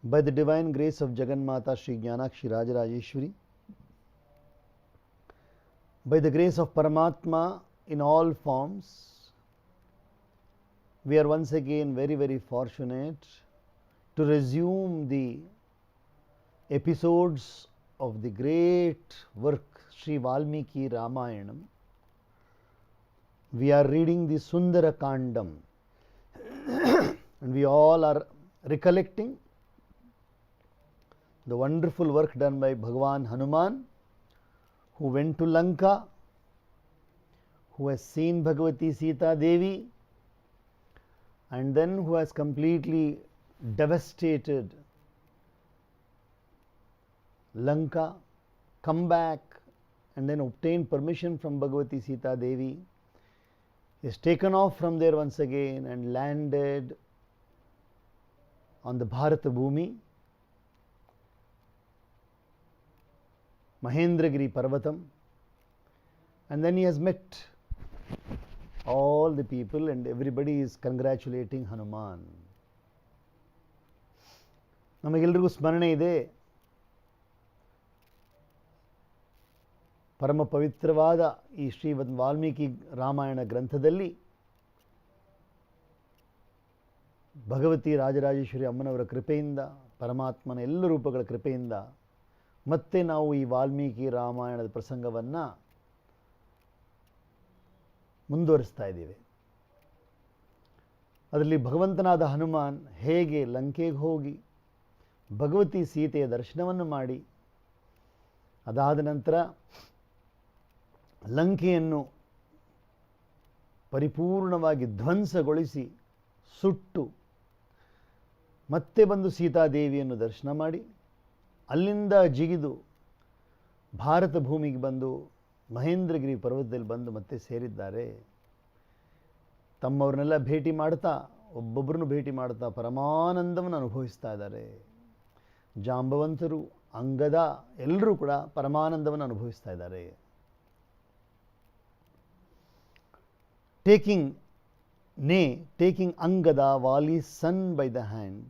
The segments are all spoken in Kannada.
By the divine grace of Jagannmata Sri Jnanakshi Rajarajeshwari, by the grace of Paramatma in all forms, we are once again very, very fortunate to resume the episodes of the great work Sri Valmiki Ramayanam. We are reading the Sundara Kandam and we all are recollecting the wonderful work done by Bhagavan Hanuman, who went to Lanka, who has seen Bhagavati Sita Devi, and then who has completely devastated Lanka, come back and then obtained permission from Bhagavati Sita Devi, is taken off from there once again and landed on the Bharata Bhumi, Mahendragiri Parvatam, and then he has met all the people and everybody is congratulating Hanuman. ನಮಗೆಲ್ಲರಿಗೂ ಸ್ಮರಣೆ ಇದೆ, ಪರಮ ಪವಿತ್ರವಾದ ಈ ಶ್ರೀಮದ್ ವಾಲ್ಮೀಕಿ ರಾಮಾಯಣ ಗ್ರಂಥದಲ್ಲಿ ಭಗವತಿ ರಾಜರಾಜೇಶ್ವರಿ ಅಮ್ಮನವರ ಕೃಪೆಯಿಂದ, ಪರಮಾತ್ಮನ ಎಲ್ಲ ರೂಪಗಳ ಕೃಪೆಯಿಂದ ಮತ್ತೆ ನಾವು ಈ ವಾಲ್ಮೀಕಿ ರಾಮಾಯಣದ ಪ್ರಸಂಗವನ್ನು ಮುಂದುವರಿಸ್ತಾ ಇದ್ದೇವೆ. ಅದರಲ್ಲಿ ಭಗವಂತನಾದ ಹನುಮಾನ್ ಹೇಗೆ ಲಂಕೆಗೆ ಹೋಗಿ ಭಗವತಿ ಸೀತೆಯ ದರ್ಶನವನ್ನು ಮಾಡಿ, ಅದಾದ ನಂತರ ಲಂಕೆಯನ್ನು ಪರಿಪೂರ್ಣವಾಗಿ ಧ್ವಂಸಗೊಳಿಸಿ ಸುಟ್ಟು ಮತ್ತೆ ಬಂದು ಸೀತಾದೇವಿಯನ್ನು ದರ್ಶನ ಮಾಡಿ, ಅಲ್ಲಿಂದ ಜಿಗಿದು ಭಾರತ ಭೂಮಿಗೆ ಬಂದು ಮಹೇಂದ್ರಗಿರಿ ಪರ್ವತದಲ್ಲಿ ಬಂದು ಮತ್ತೆ ಸೇರಿದ್ದಾರೆ. ತಮ್ಮವ್ರನ್ನೆಲ್ಲ ಭೇಟಿ ಮಾಡ್ತಾ, ಒಬ್ಬೊಬ್ಬರನ್ನು ಭೇಟಿ ಮಾಡ್ತಾ ಪರಮಾನಂದವನ್ನು ಅನುಭವಿಸ್ತಾ ಇದ್ದಾರೆ. ಜಾಂಬವಂತರು, ಅಂಗದ ಎಲ್ಲರೂ ಕೂಡ ಪರಮಾನಂದವನ್ನು ಅನುಭವಿಸ್ತಾ ಇದ್ದಾರೆ. taking Angada, Vali's son, by the hand,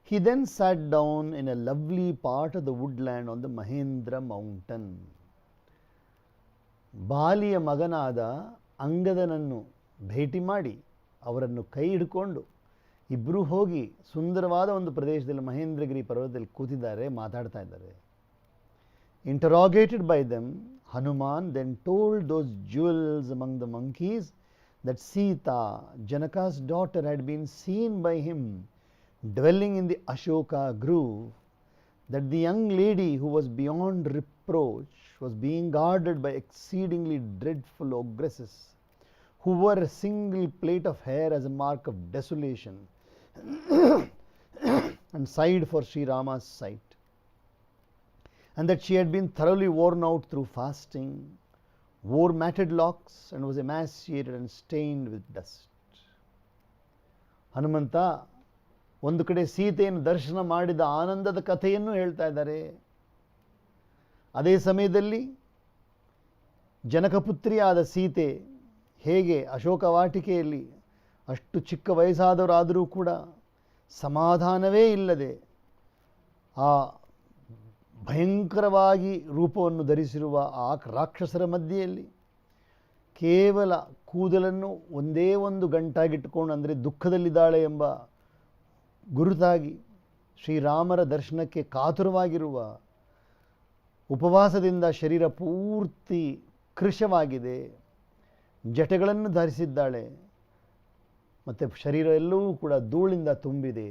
he then sat down in a lovely part of the woodland on the Mahendra mountain. ಬಾಲಿಯ ಮಗನಾದ ಅಂಗದನನ್ನು ಭೇಟಿ ಮಾಡಿ ಅವರನ್ನು ಕೈ ಹಿಡ್ಕೊಂಡು ಇಬ್ಬರೂ ಹೋಗಿ ಸುಂದರವಾದ ಒಂದು ಪ್ರದೇಶದಲ್ಲಿ ಮಹೇಂದ್ರಗಿರಿ ಪರ್ವತದಲ್ಲಿ ಕೂತಿದ್ದಾರೆ, ಮಾತಾಡ್ತಾ ಇದ್ದಾರೆ. Interrogated by them, Hanuman then told those jewels among the monkeys that Sita, Janaka's daughter, had been seen by him dwelling in the Ashoka grove, that the young lady who was beyond reproach was being guarded by exceedingly dreadful ogresses who wore a single plait of hair as a mark of desolation and sighed for Sri Rama's sight, and that she had been thoroughly worn out through fasting, wore matted locks, and was emaciated and stained with dust. Hanumantha ಒಂದು ಕಡೆ ಸೀತೆಯನ್ನು ದರ್ಶನ ಮಾಡಿದ ಆನಂದದ ಕಥೆಯನ್ನು ಹೇಳ್ತಾ ಇದ್ದಾರೆ. ಅದೇ ಸಮಯದಲ್ಲಿ ಜನಕಪುತ್ರಿಯಾದ ಸೀತೆ ಹೇಗೆ ಅಶೋಕವಾಟಿಕೆಯಲ್ಲಿ ಅಷ್ಟು ಚಿಕ್ಕ ವಯಸ್ಸಾದವರಾದರೂ ಕೂಡ ಸಮಾಧಾನವೇ ಇಲ್ಲದೆ ಆ ಭಯಂಕರವಾಗಿ ರೂಪವನ್ನು ಧರಿಸಿರುವ ಆ ರಾಕ್ಷಸರ ಮಧ್ಯೆಯಲ್ಲಿ ಕೇವಲ ಕೂದಲನ್ನು ಒಂದೇ ಒಂದು ಗಂಟಾಗಿಟ್ಟುಕೊಂಡು, ಅಂದರೆ ದುಃಖದಲ್ಲಿದ್ದಾಳೆ ಎಂಬ ಗುರುತಾಗಿ ಶ್ರೀರಾಮರ ದರ್ಶನಕ್ಕೆ ಕಾತುರವಾಗಿರುವ, ಉಪವಾಸದಿಂದ ಶರೀರ ಪೂರ್ತಿ ಕೃಶವಾಗಿದೆ, ಜಟೆಗಳನ್ನು ಧರಿಸಿದ್ದಾಳೆ, ಮತ್ತು ಶರೀರ ಎಲ್ಲವೂ ಕೂಡ ಧೂಳಿಂದ ತುಂಬಿದೆ.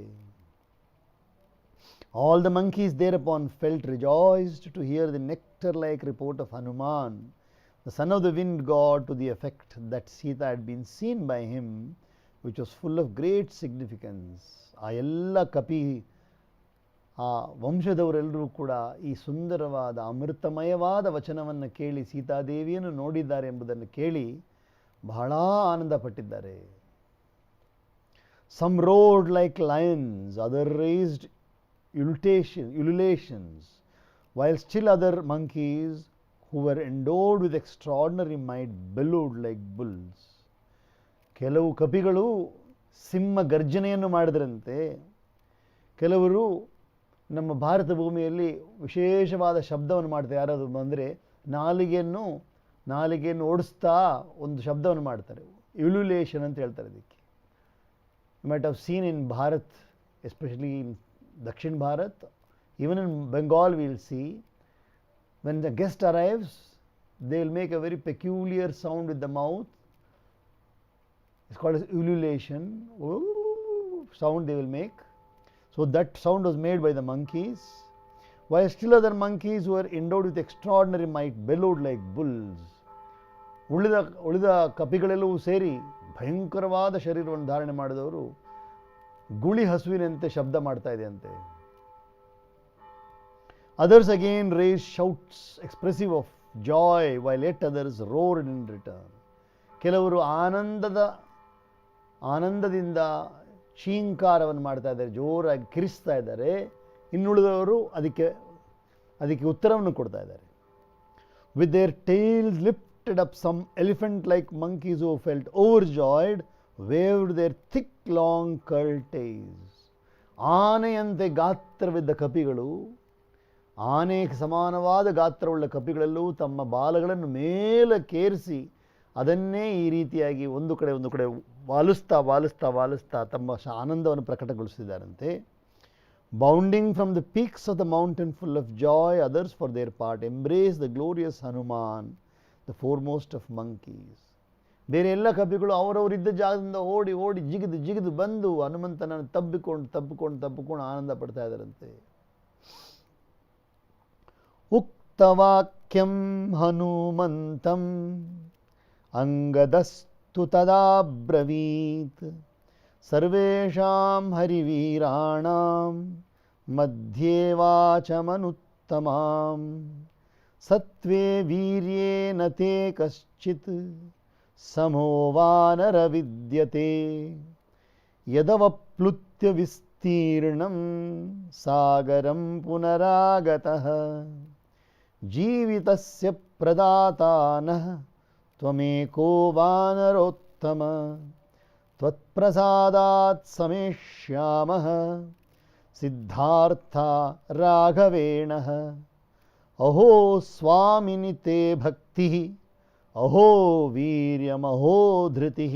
All the monkeys thereupon felt rejoiced to hear the nectar-like report of Hanuman, the son of the wind god, to the effect that Sita had been seen by him, which was full of great significance. ಆ ಎಲ್ಲ ಆ ವಂಶದವರೆಲ್ಲರೂ ಕೂಡ ಈ ಸುಂದರವಾದ ಅಮೃತಮಯವಾದ ವಚನವನ್ನು ಕೇಳಿ ಸೀತಾದೇವಿಯನ್ನು ನೋಡಿದ್ದಾರೆ ಎಂಬುದನ್ನು ಕೇಳಿ ಬಹಳ ಆನಂದಪಟ್ಟಿದ್ದಾರೆ. Some roared like lions, other raised ululations, while still other monkeys who were endowed with extraordinary might bellowed like bulls. ಕೆಲವು ಕಪಿಗಳು ಸಿಂಹ ಗರ್ಜನೆಯನ್ನು ಮಾಡಿದ್ರಂತೆ, ಕೆಲವರು ನಮ್ಮ ಭಾರತ ಭೂಮಿಯಲ್ಲಿ ವಿಶೇಷವಾದ ಶಬ್ದವನ್ನು ಮಾಡ್ತಾರೆ. ಯಾರಾದರೂ ಬಂದರೆ ನಾಲಿಗೆಯನ್ನು ಓಡಿಸ್ತಾ ಒಂದು ಶಬ್ದವನ್ನು ಮಾಡ್ತಾರೆ. ಇಲ್ಯುಲೇಷನ್ ಅಂತ ಹೇಳ್ತಾರೆ ಇದಕ್ಕೆ. You might have seen in Bharat, especially in Dakshina Bharat, even in Bengal we will see, when the guest arrives, they will make a very peculiar sound with the mouth. It's called as ululation. Sound they will make. So that sound was made by the monkeys, while still other monkeys who were endowed with extraordinary might bellowed like bulls. ಉಳಿದ ಕಪಿಗಳೆಲ್ಲವೂ ಸೇರಿ ಭಯಂಕರವಾದ ಶರೀರವನ್ನು ಧಾರಣೆ ಮಾಡಿದವರು ಗುಳಿ ಹಸುವಿನಂತೆ ಶಬ್ದ ಮಾಡ್ತಾ ಇದೆ ಅಂತೆ. Others again raised shouts expressive of joy, while yet others roared in return. ಕೆಲವರು ಆನಂದದಿಂದ ಶೀಂಕಾರವನ್ನು ಮಾಡ್ತಾ ಇದ್ದಾರೆ, ಜೋರಾಗಿ ಕಿರಿಸ್ತಾ ಇದ್ದಾರೆ. ಇನ್ನುಳಿದವರು ಅದಕ್ಕೆ ಉತ್ತರವನ್ನು ಕೊಡ್ತಾ ಇದ್ದಾರೆ. With their tails lifted up, some elephant-like monkeys who felt overjoyed waved their thick, long, curled tails. ಆನೆಯಂತೆ ಗಾತ್ರವಿದ್ದ ಕಪಿಗಳು, ಆನೆಗೆ ಸಮಾನವಾದ ಗಾತ್ರವುಳ್ಳ ಕಪಿಗಳೆಲ್ಲವೂ ತಮ್ಮ ಬಾಲಗಳನ್ನು ಮೇಲಕ್ಕೇರಿಸಿ ಅದನ್ನೇ ಈ ರೀತಿಯಾಗಿ ಒಂದು ಕಡೆ ವಾಲಿಸ್ತಾ ತಮ್ಮ ಆನಂದವನ್ನು ಪ್ರಕಟಗೊಳಿಸಿದ್ದಾರಂತೆ. Bounding from the peaks of the mountain full of joy, others for their part embrace the glorious Hanuman, the foremost of monkeys. ಬೇರೆ ಎಲ್ಲ ಕಪಿಗಳು ಅವರವರಿದ್ದ ಜಾಗದಿಂದ ಓಡಿ ಜಿಗಿದು ಬಂದು ಹನುಮಂತನನ್ನು ತಬ್ಬಿಕೊಂಡು ಆನಂದ ಪಡ್ತಾ ಇದ್ದಾರಂತೆ. ಉಕ್ತವಾಕ್ಯಂ ಹನುಮಂತಂ ಅಂಗದಸ್ತು ತದಾಬ್ರವೀತ್, ಸರ್ವೇಷಾಂ ಹರಿವೀರಾಣಾಂ ಮಧ್ಯೆ ವಾಚಮನುತ್ತಮಾಂ, ಸತ್ವೇ ವೀರ್ಯೇನ ತೇ ಕಶ್ಚಿತ್ ಸಮೋ ವಾನರ ವಿದ್ಯತೆ, ಯದವಪ್ಲುತ್ಯ ವಿಸ್ತೀರ್ಣಂ ಸಾಗರಂ ಪುನರಾಗತಃ, ಜೀವಿತಸ್ಯ ಪ್ರದಾತಾನಃ ತ್ವಮೇಕೋ ವಾನರೋತ್ತಮ, ತ್ವತ್ಪ್ರಸಾದಾತ್ ಸಮೇಷ್ಯಾಮಃ ಸಿದ್ಧಾರ್ಥ ರಾಘವೇಣಃ. ಅಹೋ ಸ್ವಾಮಿನಿ ತೇ ಭಕ್ತಿಃ, ಅಹೋ ವೀರ್ಯಮಹೋ ಧೃತಿಃ,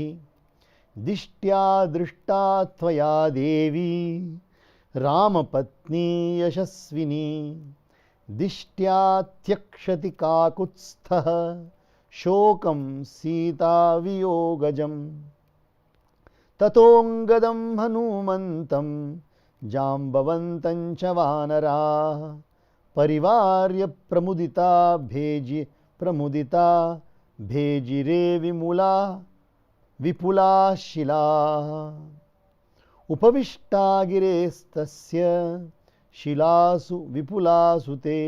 ದಿಷ್ಟ್ಯಾ ದೃಷ್ಟಾ ತ್ವಯಾ ದೇವಿ ರಾಮಪತ್ನಿ ಯಶಸ್ವಿನಿ, ದಿಷ್ಟ್ಯಾ ತ್ಯಕ್ಷತಿ ಕಾಕುತ್ಸ್ಥಃ ಶೋಕಂ ಸೀತಾವಿಯೋಗಜಂ. ತತೋಂಗದಂ ಹನುಮಂತಂ ಜಾಂಬವಂತಂ ಚ ವಾನರಾಃ, ಪರಿವಾರ್ಯ ಪ್ರಮುದಿತಾ ಭೇಜಿರೇ ವಿಪುಲಾ ಶಿಲಾಃ. ಉಪವಿಷ್ಟಾ ಗಿರೇಸ್ತಸ್ಯ ಶಿಲಾಸು ವಿಪುಲಾಸು ತೇ,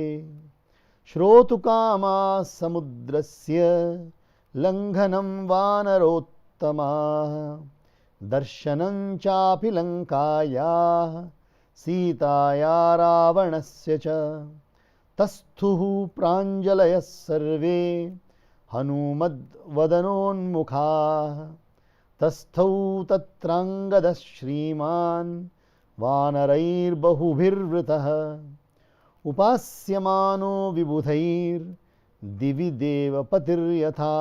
ಶ್ರೋತುಕಾಮಾ ಸಮುದ್ರಸ್ಯ ಲಂಘನಂ ವಾನರೋತ್ತಮಾಃ, ದರ್ಶನಂ ಚಾಪಿ ಲಂಕಾಯಾಃ ಸೀತಾಯಾ ರಾವಣಸ್ಯ ಚ. ತಸ್ಥುಃ ಪ್ರಾಂಜಲಯಃ ಸರ್ವೇ ಹನುಮದ್ವದನೋನ್ಮುಖಾಃ, ತಸ್ಥೌ ತತ್ರಾಂಗದಃ ಶ್ರೀಮಾನ್ ವಾನರೈರ್ಬಹುಭಿರ್ವೃತಃ, ಉಪಾಸ್ಯಮಾನೋ ವಿಬುಧೈರ್ ದಿವಿ ದೇವಪತಿರ್ಯಥಾ,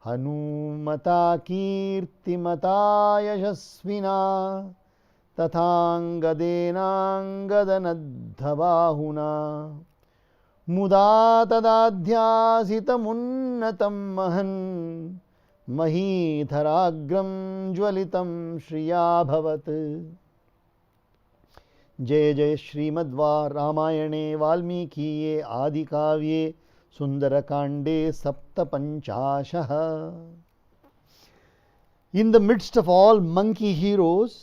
ಹನುಮತಾ ಕೀರ್ತಿಮತಾ ಯಶಸ್ವಿನಾ, ತಥಾಂಗದೇನಾಂಗದನದ್ಧಬಾಹುನಾ, ಮುದಾ ತದಾಧ್ಯಾಸಿತಮುನ್ನತಂ ಮಹನ್, ಮಹೀಧರಾಗ್ರಂ ಜ್ವಲಿತಂ ಶ್ರಿಯಾಭವತ್. जय जय श्रीमद्वा रामायणे वाल्मीकीये आदिकाव्ये सुंदरकांडे सप्तपंचाशः. In the midst of all monkey heroes,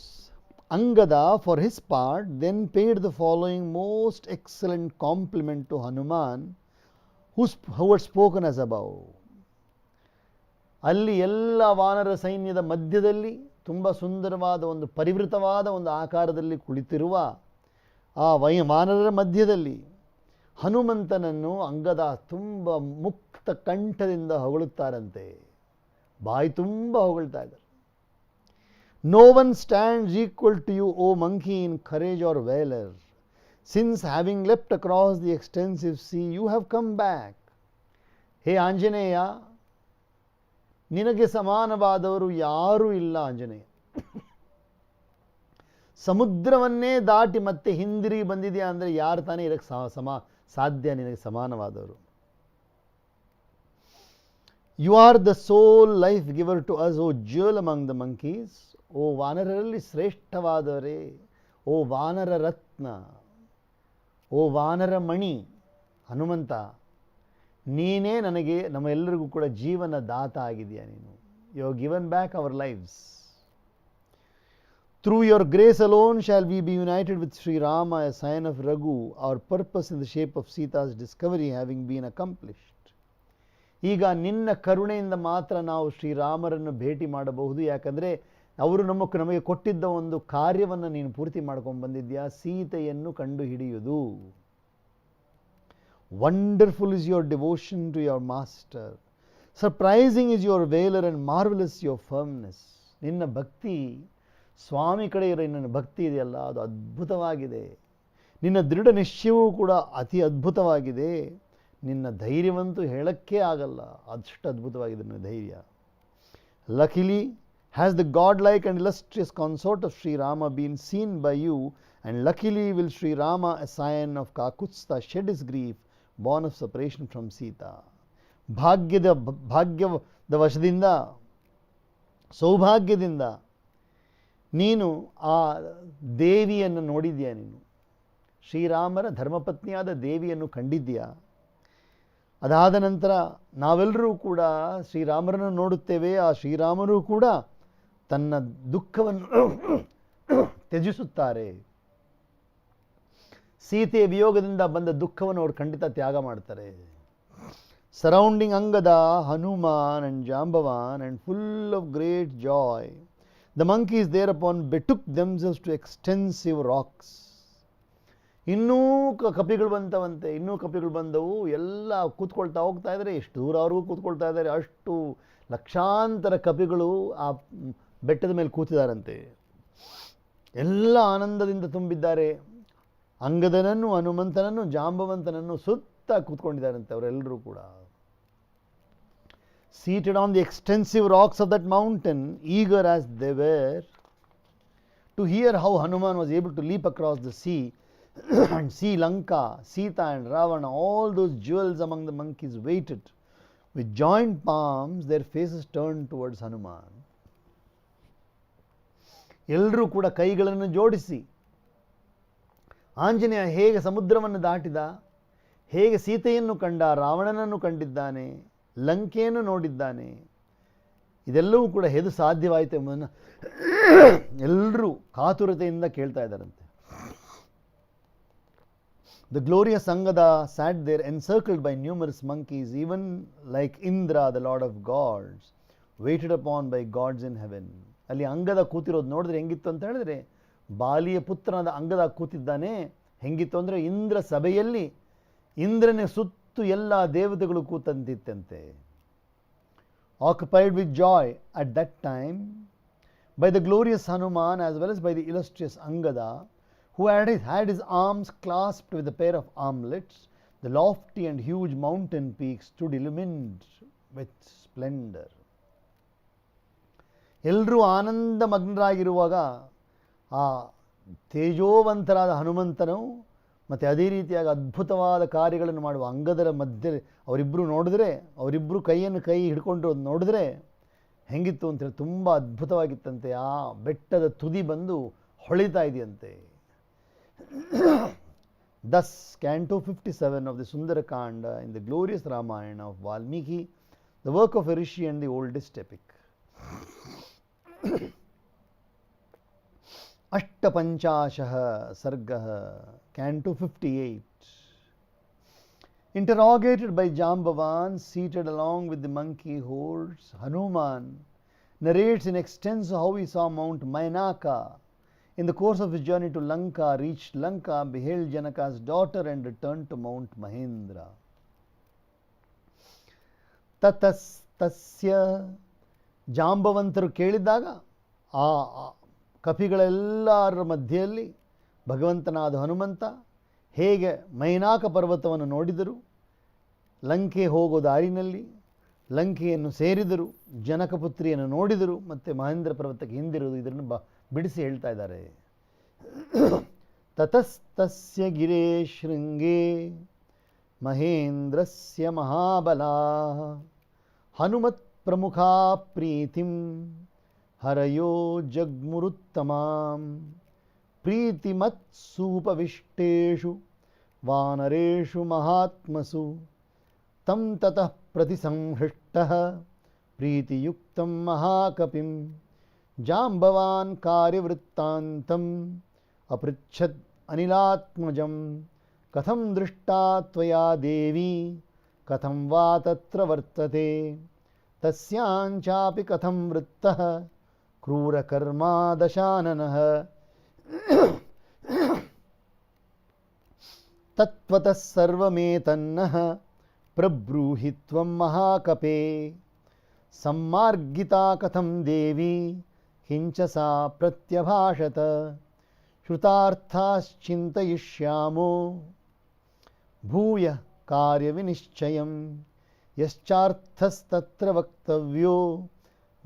Angada, for his part, then paid the following most excellent compliment to Hanuman, who had spoken as above. ಅಲ್ಲಿ ಎಲ್ಲ ವಾನರ ಸೈನ್ಯದ ಮಧ್ಯದಲ್ಲಿ ತುಂಬ ಸುಂದರವಾದ ಒಂದು ಪರಿವೃತವಾದ ಒಂದು ಆಕಾರದಲ್ಲಿ ಕುಳಿತಿರುವ ಆ ವಾನರರ ಮಧ್ಯದಲ್ಲಿ ಹನುಮಂತನನ್ನು ಅಂಗದ ತುಂಬ ಮುಕ್ತ ಕಂಠದಿಂದ ಹೊಗಳುತ್ತಾರಂತೆ, ಬಾಯಿ ತುಂಬ ಹೊಗಳ್ತಾ ಇದ್ದಾರೆ. No one stands equal to you, O monkey, in courage or valor. Since having leapt across the extensive sea, you have come back. ಹೇ ಆಂಜನೇಯ, ನಿನಗೆ ಸಮಾನವಾದವರು ಯಾರೂ ಇಲ್ಲ ಆಂಜನೇಯ. ಸಮುದ್ರವನ್ನೇ ದಾಟಿ ಮತ್ತೆ ಹಿಂದಿರುಗಿ ಬಂದಿದೆಯಾ ಅಂದರೆ ಯಾರು ತಾನೇ ಇದಕ್ಕೆ ಸಾಧ್ಯ ನಿನಗೆ ಸಮಾನವಾದವರು. You are the soul life giver to us, O jewel among the monkeys. ಓ ವಾನರರಲ್ಲಿ ಶ್ರೇಷ್ಠವಾದವರೇ, ಓ ವಾನರ ರತ್ನ, ಓ ವಾನರ ಮಣಿ ಹನುಮಂತ, ನೀನೇ ನನಗೆ ನಮ್ಮೆಲ್ಲರಿಗೂ ಕೂಡ ಜೀವನ ದಾತ ಆಗಿದೆಯಾ ನೀನು. You have given back our lives. Through your grace alone shall we be united with Sri Rama, a sign of Raghu, our purpose in the shape of Sita's discovery having been accomplished. ಈಗ ನಿನ್ನ ಕರುಣೆಯಿಂದ ಮಾತ್ರ ನಾವು ಶ್ರೀರಾಮರನ್ನು ಭೇಟಿ ಮಾಡಬಹುದು. ಯಾಕಂದರೆ ಅವರು ನಮಗೆ ಕೊಟ್ಟಿದ್ದ ಒಂದು ಕಾರ್ಯವನ್ನು ನೀನು ಪೂರ್ತಿ ಮಾಡ್ಕೊಂಡು ಬಂದಿದ್ಯಾ, ಸೀತೆಯನ್ನು ಕಂಡು ಹಿಡಿಯುವುದು. Wonderful is your devotion to your master. Surprising is your valor and marvelous your firmness. ನಿನ್ನ ಭಕ್ತಿ, ಸ್ವಾಮಿ ಕಡೆ ಇರೋ ನಿನ್ನ ಭಕ್ತಿ ಇದೆಯಲ್ಲ, ಅದು ಅದ್ಭುತವಾಗಿದೆ. ನಿನ್ನ ದೃಢ ನಿಶ್ಚಯವೂ ಕೂಡ ಅತಿ ಅದ್ಭುತವಾಗಿದೆ. ನಿನ್ನ ಧೈರ್ಯವಂತೂ ಹೇಳೋಕ್ಕೆ ಆಗಲ್ಲ, ಅಷ್ಟು ಅದ್ಭುತವಾಗಿದೆ ನಿನ್ನ ಧೈರ್ಯ. Luckily has the godlike and illustrious consort of Sri Rama been seen by you, and luckily will Sri Rama, a scion of Kakutstha, shed his grief, born of separation from Sita. ಭಾಗ್ಯದ ವಶದಿಂದ, ಸೌಭಾಗ್ಯದಿಂದ ನೀನು ಆ ದೇವಿಯನ್ನು ನೋಡಿದ್ಯಾ. ನೀನು ಶ್ರೀರಾಮರ ಧರ್ಮಪತ್ನಿಯಾದ ದೇವಿಯನ್ನು ಕಂಡಿದ್ದೀಯಾ. ಅದಾದ ನಂತರ ನಾವೆಲ್ಲರೂ ಕೂಡ ಶ್ರೀರಾಮರನ್ನು ನೋಡುತ್ತೇವೆ. ಆ ಶ್ರೀರಾಮರು ಕೂಡ ತನ್ನ ದುಃಖವನ್ನು ತ್ಯಜಿಸುತ್ತಾರೆ. ಸೀತೆಯ ವಿಯೋಗದಿಂದ ಬಂದ ದುಃಖವನ್ನು ಅವರು ಖಂಡಿತ ತ್ಯಾಗ ಮಾಡ್ತಾರೆ. Surrounding Angada, Hanuman and Jambavan, and full of great joy, the monkeys thereupon betook themselves to extensive rocks. ಇನ್ನೂ ಕಪಿಗಳು ಬಂತವಂತೆ, ಇನ್ನೂ ಕಪಿಗಳು ಬಂದವು. ಎಲ್ಲ ಕೂತ್ಕೊಳ್ತಾ ಹೋಗ್ತಾ ಇದ್ದಾರೆ. ಎಷ್ಟು ದೂರ ಅವ್ರಿಗೂ ಕೂತ್ಕೊಳ್ತಾ ಇದ್ದಾರೆ. ಅಷ್ಟು ಲಕ್ಷಾಂತರ ಕಪಿಗಳು ಆ ಬೆಟ್ಟದ ಮೇಲೆ ಕೂತಿದ್ದಾರಂತೆ. ಎಲ್ಲ ಆನಂದದಿಂದ ತುಂಬಿದ್ದಾರೆ. ಅಂಗದನನ್ನು, ಹನುಮಂತನನ್ನು, ಜಾಂಬವಂತನನ್ನು ಸುತ್ತ ಕೂತ್ಕೊಂಡಿದ್ದಾರಂತೆ ಅವರೆಲ್ಲರೂ ಕೂಡ. Seated on the extensive rocks of that mountain, eager as they were to hear how Hanuman was able to leap across the sea and see Lanka, Sita and Ravana, all those jewels among the monkeys waited. With joined palms, their faces turned towards Hanuman. ಎಲ್ಲರೂ ಕೂಡ ಕೈಗಳನ್ನು ಜೋಡಿಸಿ, ಆಂಜನೇಯ ಹೇಗೆ ಸಮುದ್ರವನ್ನು ದಾಟಿದ, ಹೇಗೆ ಸೀತೆಯನ್ನು ಕಂಡ, ರಾವಣನನ್ನು ಕಂಡಿದ್ದಾನೆ, ಲಂಕೆಯನ್ನು ನೋಡಿದ್ದಾನೆ, ಇದೆಲ್ಲವೂ ಕೂಡ ಹೇಗೆ ಸಾಧ್ಯವಾಯಿತು ಎಂಬುದನ್ನು ಎಲ್ಲರೂ ಕಾತುರತೆಯಿಂದ ಕೇಳ್ತಾ ಇದ್ದಾರಂತೆ. The glorious Angada sat there encircled by numerous monkeys, even like Indra, the lord of gods, waited upon by gods in heaven. ಅಲ್ಲಿ ಅಂಗದ ಕೂತಿರೋದು ನೋಡಿದ್ರೆ ಹೆಂಗಿತ್ತು ಅಂತ ಹೇಳಿದ್ರೆ, ಬಾಲಿಯ ಪುತ್ರನಾದ ಅಂಗದ ಕೂತಿದ್ದಾನೆ. ಹೆಂಗಿತ್ತು ಅಂದರೆ ಇಂದ್ರ ಸಭೆಯಲ್ಲಿ ಇಂದ್ರನ ಸುತ್ತು ಎಲ್ಲ ದೇವತೆಗಳು ಕೂತಂತಿತ್ತಂತೆ. Occupied with joy at that time by the glorious Hanuman as well as by the illustrious Angada, who had his arms clasped with a pair of armlets, the lofty and huge mountain peaks stood illumined with splendor. ಎಲ್ಲರೂ ಆನಂದ ಮಗ್ನರಾಗಿರುವಾಗ ಆ ತೇಜೋವಂತರಾದ ಹನುಮಂತನು ಮತ್ತು ಅದೇ ರೀತಿಯಾಗಿ ಅದ್ಭುತವಾದ ಕಾರ್ಯಗಳನ್ನು ಮಾಡುವ ಅಂಗದರ ಮಧ್ಯೆ ಅವರಿಬ್ಬರು ನೋಡಿದ್ರೆ, ಅವರಿಬ್ಬರು ಕೈ ಹಿಡ್ಕೊಂಡಿರೋದು ನೋಡಿದ್ರೆ ಹೆಂಗಿತ್ತು ಅಂತೇಳಿ ತುಂಬ ಅದ್ಭುತವಾಗಿತ್ತಂತೆ. ಆ ಬೆಟ್ಟದ ತುದಿ ಬಂದು ಹೊಳಿತಾ ಇದೆಯಂತೆ. Thus, Canto 57 of the Sundarakanda in the glorious Ramayana of Valmiki, the work of a rishi and the oldest epic. Ashtapanchashah Sargah, Canto 58. Interrogated by Jambavan, seated along with the monkey hordes, Hanuman narrates in extenso how he saw Mount Mainaka in the course of his journey to Lanka, reached Lanka, beheld Janaka's daughter and returned to Mount Mahendra. ತತಸ್ಯ ಜಾಂಬವಂತರು ಕೇಳಿದಾಗ ಆ ಕಪಿಗಳೆಲ್ಲರ ಮಧ್ಯೆಯಲ್ಲಿ ಭಗವಂತನಾದ ಹನುಮಂತ ಹೇಗೆ ಮೈನಾಕ ಪರ್ವತವನ್ನು ನೋಡಿದರು, ಲಂಕೆ ಹೋಗೋ ದಾರಿನಲ್ಲಿ ಲಂಕೆಯನ್ನು ಸೇರಿದರು, ಜನಕಪುತ್ರಿಯನ್ನು ನೋಡಿದರು, ಮತ್ತು ಮಹೇಂದ್ರ ಪರ್ವತಕ್ಕೆ ಹಿಂದಿರುವುದು, ಇದನ್ನು ಬಿಡಿಸಿ ಹೇಳ್ತಾ ಇದ್ದಾರೆ. ತತಸ್ತಸ್ಯ ಗಿರೇ ಶೃಂಗೇ ಮಹೇಂದ್ರಸ್ಯ ಮಹಾಬಲಾಃ ಹನುಮತ್ ಪ್ರಮುಖಾ ಪ್ರೀತಿಂ ಹರಯೋ ಜಗ್ಮುರುತ್ತಮಾಂ ಪ್ರೀತಿಮತ್ಸೂಪವಿಷ್ಟೇಷು ವಾನರೇಷು ಮಹಾತ್ಮಸು ತಂ ತತಃ ಪ್ರತಿಸಂಹೃಷ್ಟಃ ಪ್ರೀತಿಯುಕ್ತಂ ಮಹಾಕಪಿಂ ಜಾಂಬವಾನ್ ಕಾರ್ಯವೃತ್ತಾಂತಂ ಅಪೃಚ್ಛದ್ ಅನಿಲಾತ್ಮಜಂ ಕಥಂ ದೃಷ್ಟಾ ತ್ವಯಾ ದೇವಿ ಕಥಂ ವಾ ತತ್ರ ವರ್ತತೆ ತಸ್ಯಾಂಚಾಪಿ ಕಥಂ ವೃತ್ತಃ ಕ್ರೂರಕರ್ಮಾ ದಶಾನನಃ ತತ್ವತಃ ಸರ್ವಮೇತನ್ನಃ ಪ್ರಬ್ರೂಹಿ ತ್ವಂ ಮಹಾಕಪೇ ಸಮ್ಮಾರ್ಗಿತಾ ಕಥಂ ದೇವಿ ಕಿಂಚ ಸಾ ಪ್ರತ್ಯಭಾಷತ ಶ್ರುತಾರ್ಥಾಶ್ಚಿಂತಯಿಷ್ಯಾಮೋ ಭೂಯ ಕಾರ್ಯವಿನಿಶ್ಚಯಂ ಯಶ್ಚಾರ್ಥಸ್ತತ್ರ ವಕ್ತವ್ಯೋ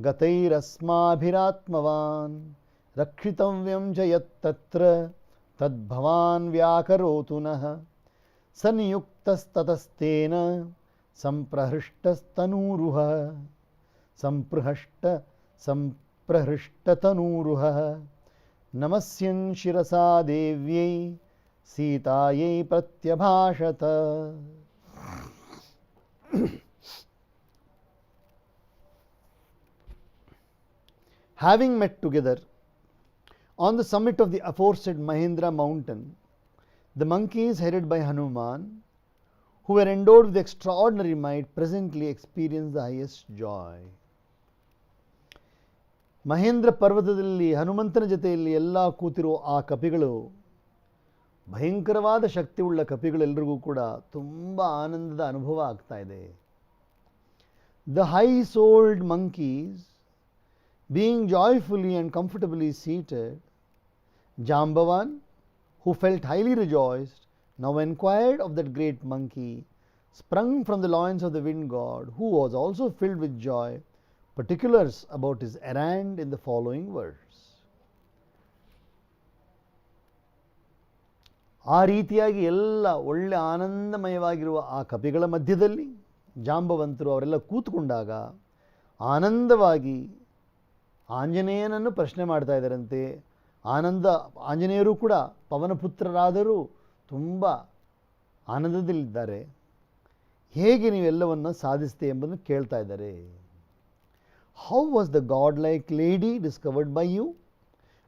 ಗತೈರಸ್ಮಾಭಿರಾತ್ಮವಾನ್ ರಕ್ಷಿತವ್ಯಂ ಚ ಯತ್ತತ್ರ ತದ್ಭವಾನ್ ವ್ಯಾಕರೋತು ನಃ ಸನಿಯುಕ್ತಸ್ತತಸ್ತೇನ ಸಂಪ್ರಹೃಷ್ಟತನೂರುಹ ನಮಸ್ಯನ್ ಶಿರಸಾ ದೇವ್ಯೈ ಸೀತಾಯೈ ಪ್ರತ್ಯಭಾಷತ. Having met together on the summit of the aforesaid Mahendra mountain, the monkeys headed by Hanuman, who were endowed with extraordinary might, presently experienced the highest joy. Mahendra ಪರ್ವತದಲ್ಲಿ ಹನುಮಂತನ ಜೊತೆಯಲ್ಲಿ ಎಲ್ಲ ಕೂತಿರೋ ಆ ಕಪಿಗಳು, ಭಯಂಕರವಾದ ಶಕ್ತಿಯುಳ್ಳ ಕಪಿಗಳೆಲ್ಲರಿಗೂ ಕೂಡ ತುಂಬ ಆನಂದದ ಅನುಭವ ಆಗ್ತಾ ಇದೆ. The high-souled monkeys, being joyfully and comfortably seated, Jambavan, who felt highly rejoiced, now inquired of that great monkey, sprung from the loins of the wind god, who was also filled with joy, particulars about his errand in the following words. ಆ ರೀತಿಯಾಗಿ ಎಲ್ಲ ಒಳ್ಳೆ ಆನಂದಮಯವಾಗಿರುವ ಆ ಕಪಿಗಳ ಮಧ್ಯದಲ್ಲಿ ಜಾಂಬವಂತರು ಅವರೆಲ್ಲ ಕೂತ್ಕೊಂಡಾಗ ಆನಂದವಾಗಿ ಆಂಜನೇಯನನ್ನು ಪ್ರಶ್ನೆ ಮಾಡ್ತಾ ಇದ್ದಾರಂತೆ. ಆಂಜನೇಯರು ಕೂಡ ಪವನಪುತ್ರರಾದರೂ ತುಂಬ ಆನಂದದಲ್ಲಿದ್ದಾರೆ. ಹೇಗೆ ನೀವೆಲ್ಲವನ್ನು ಸಾಧಿಸ್ತೆ ಎಂಬುದನ್ನು ಕೇಳ್ತಾ ಇದ್ದಾರೆ. How was the godlike lady discovered by you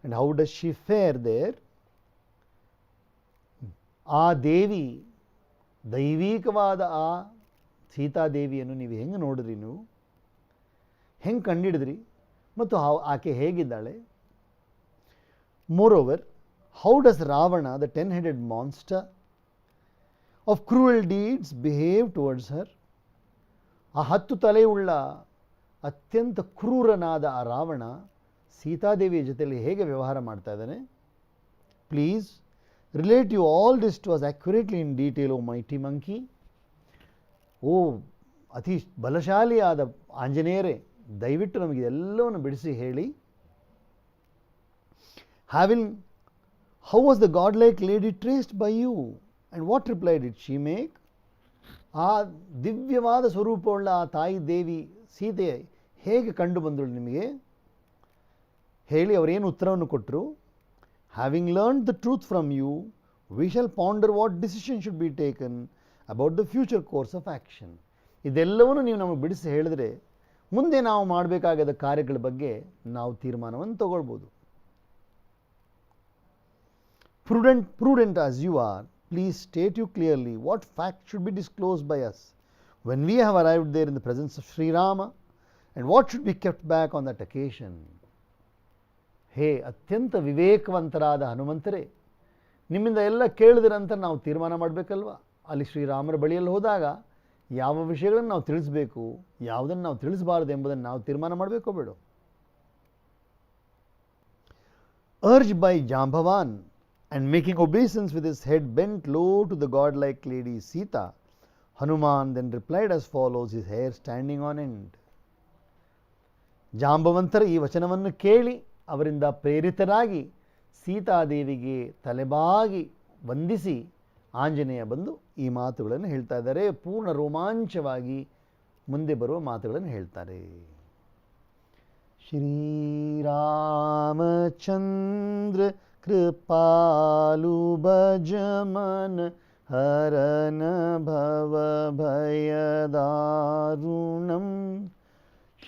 and how does she fare there? ಆ ದೇವಿ, ದೈವಿಕವಾದ ಆ ಸೀತಾದೇವಿಯನ್ನು ನೀವು ಹೆಂಗೆ ನೋಡಿದ್ರಿ, ನೀವು ಹೆಂಗೆ ಕಂಡಿಡಿದ್ರಿ, ಮತ್ತು ಆಕೆ ಹೇಗಿದ್ದಾಳೆ? Moreover, how does Ravana, the 10-headed monster of cruel deeds, behave towards her? ಆ 10 ತಲೆಯುಳ್ಳ ಅತ್ಯಂತ ಕ್ರೂರನಾದ ಆ ರಾವಣ ಸೀತಾದೇವಿಯ ಜೊತೆಯಲ್ಲಿ ಹೇಗೆ ವ್ಯವಹಾರ ಮಾಡ್ತಾ ಇದ್ದಾನೆ? Please relate you all this to us accurately in detail, O mighty monkey. ಓ ಅತಿ ಬಲಶಾಲಿಯಾದ ಆಂಜನೇಯರೇ, ದಯವಿಟ್ಟು ನಮಗೆ ಎಲ್ಲವನ್ನು ಬಿಡಿಸಿ ಹೇಳಿ. How was the godlike lady traced by you and what reply did she make? ಆ ದಿವ್ಯವಾದ ಸ್ವರೂಪವುಳ್ಳ ಆ ತಾಯಿ ದೇವಿ ಸೀತೆ ಹೇಗೆ ಕಂಡು ಬಂದಳು ನಿಮಗೆ ಹೇಳಿ. ಅವರೇನು ಉತ್ತರವನ್ನು ಕೊಟ್ಟರು? Having learned the truth from you, we shall ponder what decision should be taken about the future course of action. ಇದೆಲ್ಲವನ್ನು ನೀವು ನಮಗೆ ಬಿಡಿಸಿ ಹೇಳಿದ್ರೆ ಮುಂದೆ ನಾವು ಮಾಡಬೇಕಾದ ಕಾರ್ಯಗಳ ಬಗ್ಗೆ ನಾವು ತೀರ್ಮಾನವನ್ನು ತಗೊಳ್ಬೋದು. Prudent as you are, please state you clearly what fact should be disclosed by us when we have arrived there in the presence of Sri Rama, and what should be kept back on that occasion. ಹೇ ಅತ್ಯಂತ ವಿವೇಕವಂತರಾದ ಹನುಮಂತರೇ, ನಿಮ್ಮಿಂದ ಎಲ್ಲ ಕೇಳಿದಿರ ಅಂತ ನಾವು ತೀರ್ಮಾನ ಮಾಡಬೇಕಲ್ವ? ಅಲ್ಲಿ ಶ್ರೀರಾಮರ ಬಳಿಯಲ್ಲಿ ಹೋದಾಗ ಯಾವ ವಿಷಯಗಳನ್ನು ನಾವು ತಿಳಿಸಬೇಕು, ಯಾವುದನ್ನು ನಾವು ತಿಳಿಸಬಾರದು ಎಂಬುದನ್ನು ನಾವು ತೀರ್ಮಾನ ಮಾಡಬೇಕೋ ಬೇಡ? Urged by Jambavan and making obeisance with his head bent low to the godlike lady Sita, Hanuman then replied as follows, his hair standing on end. ಜಾಂಬವಂತರ ಈ ವಚನವನ್ನು ಕೇಳಿ ಅವರಿಂದ ಪ್ರೇರಿತರಾಗಿ ಸೀತಾದೇವಿಗೆ ತಲೆಬಾಗಿ ವಂದಿಸಿ ಆಂಜನೇಯ ಬಂದು ಈ ಮಾತುಗಳನ್ನು ಹೇಳ್ತಾ ಇದ್ದಾರೆ. ಪೂರ್ಣ ರೋಮಾಂಚವಾಗಿ ಮುಂದೆ ಬರುವ ಮಾತುಗಳನ್ನು ಹೇಳ್ತಾರೆ. ಶ್ರೀರಾಮಚಂದ್ರ ಕೃಪಾಲು ಭಜಮನ ಹರನ ಭವ ಭಯದಾರುಣಂ.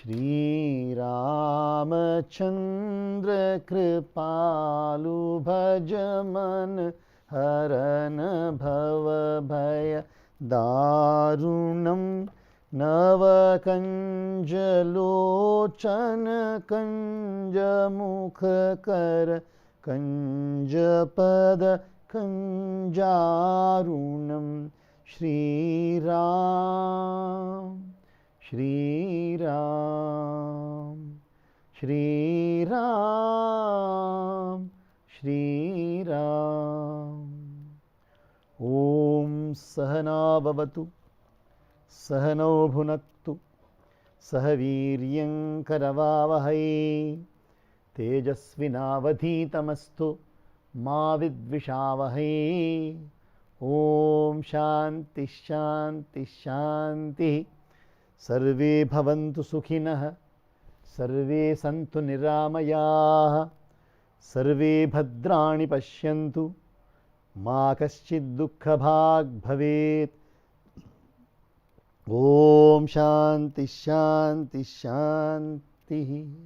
श्रीरामचंद्र कृपालु भजमन हरन भव भय दारुणं. नवकंजलोचन कंजमुखकर कंजपद कंजारुणं. श्रीराम श्रीराम श्रीराम श्रीराम. ओम सहना भवतु सहनौ भुनक्तु सह वीर्यं करवावहै. तेजस्विनावधीतमस्तु मा विद्विषावहै. ओम शांति शांति शांति. सर्वे भवन्तु सुखिनः सर्वे सन्तु निरामयाः सर्वे भद्राणि पश्यन्तु मा कश्चित् दुःखभाग् भवेत्. ओम शांति शांति शांति.